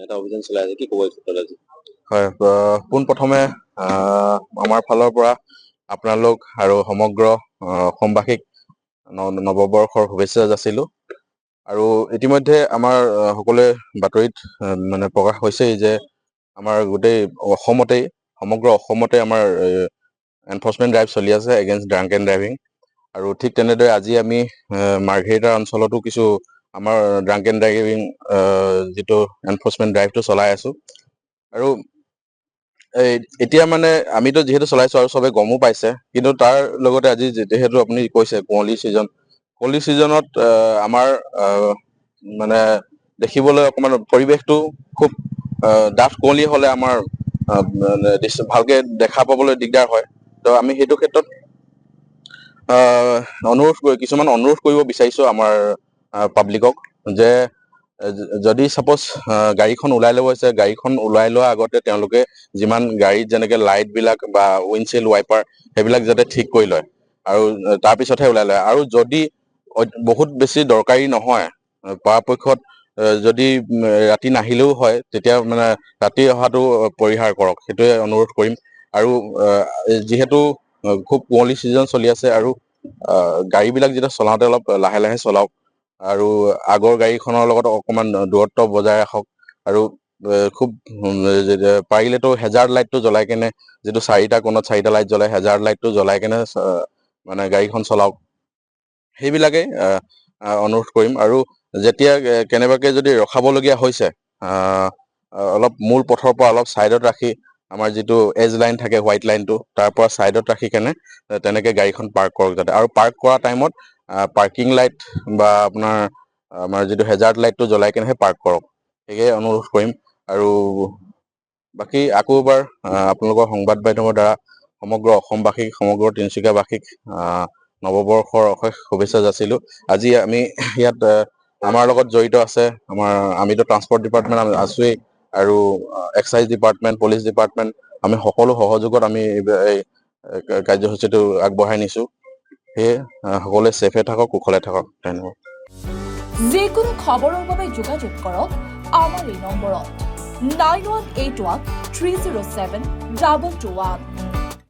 এটা অভিযান চলাই আছে কি ক'ব ক্ষেত্ৰত আজি হয় পোনপ্ৰথমে আমাৰ ফালৰ পৰা আপোনালোক আৰু সমগ্ৰ অসমবাসীক নৱবৰ্ষৰ শুভেচ্ছা যাচিলোঁ আৰু ইতিমধ্যে আমাৰ সকলোৱে বাতৰিত মানে প্ৰকাশ হৈছেই যে আমাৰ গোটেই অসমতেই সমগ্ৰ অসমতে আমাৰ এনফৰ্চমেণ্ট ড্ৰাইভ চলি আছে এগেইনষ্ট ড্ৰাংক এণ্ড ড্ৰাইভিং আৰু ঠিক তেনেদৰে আজি আমি মাৰ্ঘেৰিটা অঞ্চলতো কিছু আমাৰ ড্ৰাংক এণ্ড ড্ৰাইভিং যিটো এনফৰ্চমেণ্ট ড্ৰাইভটো চলাই আছোঁ আৰু এতিয়া মানে আমিতো যিহেতু চলাইছোঁ আৰু চবে গমো পাইছে কিন্তু তাৰ লগতে আজি যিহেতু আপুনি কৈছে কুঁৱলী ছিজনত আমাৰ মানে দেখিবলৈ অকণমান পৰিৱেশটো খুব ডাঠ কুঁৱলী হ'লে আমাৰ ভালকে দেখা পাবলৈ দিগদাৰ হয় তো আমি সেইটো ক্ষেত্ৰত কিছুমান অনুৰোধ কৰিব বিচাৰিছোঁ আমাৰ পাব্লিকক যে যদি ছাপ'জ গাড়ীখন ওলাই ল'ব হৈছে গাড়ীখন ওলাই লোৱাৰ আগতে তেওঁলোকে যিমান গাড়ীত যেনেকে লাইটবিলাক বা উইণ্ডশ্বিল্ড ৱাইপাৰ সেইবিলাক যাতে ঠিক কৰি লয় আৰু তাৰপিছতহে ওলাই লয় আৰু যদি বহুত বেছি দৰকাৰী নহয় পৰাপক্ষত যদি ৰাতি নাহিলেও হয় তেতিয়া মানে ৰাতি অহাটো পৰিহাৰ কৰক সেইটোৱে অনুৰোধ কৰিম আৰু যিহেতু খুব কুঁৱলী ছিজন চলি আছে আৰু গাড়ীবিলাক যেতিয়া চলাওঁতে অলপ লাহে লাহে চলাওক আৰু আগৰ গাড়ীখনৰ লগত অকণমান দূৰত্ব বজাই ৰাখক আৰু খুব পাৰিলেতো হেজাৰ্ড লাইটটো জ্বলাই কেনে যিটো চাৰিটা কোণত চাৰিটা লাইট জ্বলাই হেজাৰ্ড লাইটটো জ্বলাই কেনে মানে গাড়ীখন চলাওক সেইবিলাকেই অনুৰোধ কৰিম আৰু যেতিয়া কেনেবাকৈ যদি ৰখাবলগীয়া হৈছে অলপ মূল পথৰ পৰা অলপ ছাইডত ৰাখি আমাৰ যিটো এজ লাইন থাকে হোৱাইট লাইনটো তাৰ পৰা ছাইডত ৰাখি কেনে তেনেকৈ গাড়ীখন পাৰ্ক কৰক যাতে আৰু পাৰ্ক কৰা টাইমত পাৰ্কিং লাইট বা আমাৰ যিটো হেজাৰ্ড লাইটটো জ্বলাই কেনেহে পাৰ্ক কৰক সেয়ে অনুৰোধ কৰিম আৰু বাকী আকৌ এবাৰ আপোনালোকৰ সংবাদ মাধ্যমৰ দ্বাৰা সমগ্ৰ অসমবাসীক সমগ্ৰ তিনিচুকীয়াবাসীক নৱবৰ্ষৰ অশেষ শুভেচ্ছা যাচিলোঁ আজি আমি ইয়াত আমাৰ লগত জড়িত আছে আমিতো ট্ৰান্সপৰ্ট ডিপাৰ্টমেণ্ট আছোৱেই আৰু এক্সাইজ ডিপাৰ্টমেণ্ট পুলিচ ডিপাৰ্টমেণ্ট আমি সকলো সহযোগত আমি এই কাৰ্যসূচীটো আগবঢ়াই নিছোঁ সেয়ে সকলোৱে ছেফে থাকক কুশলে থাকক ধন্যবাদ যিকোনো খবৰৰ বাবে যোগাযোগ কৰক আমাৰ এই নম্বৰত 9181 307 2221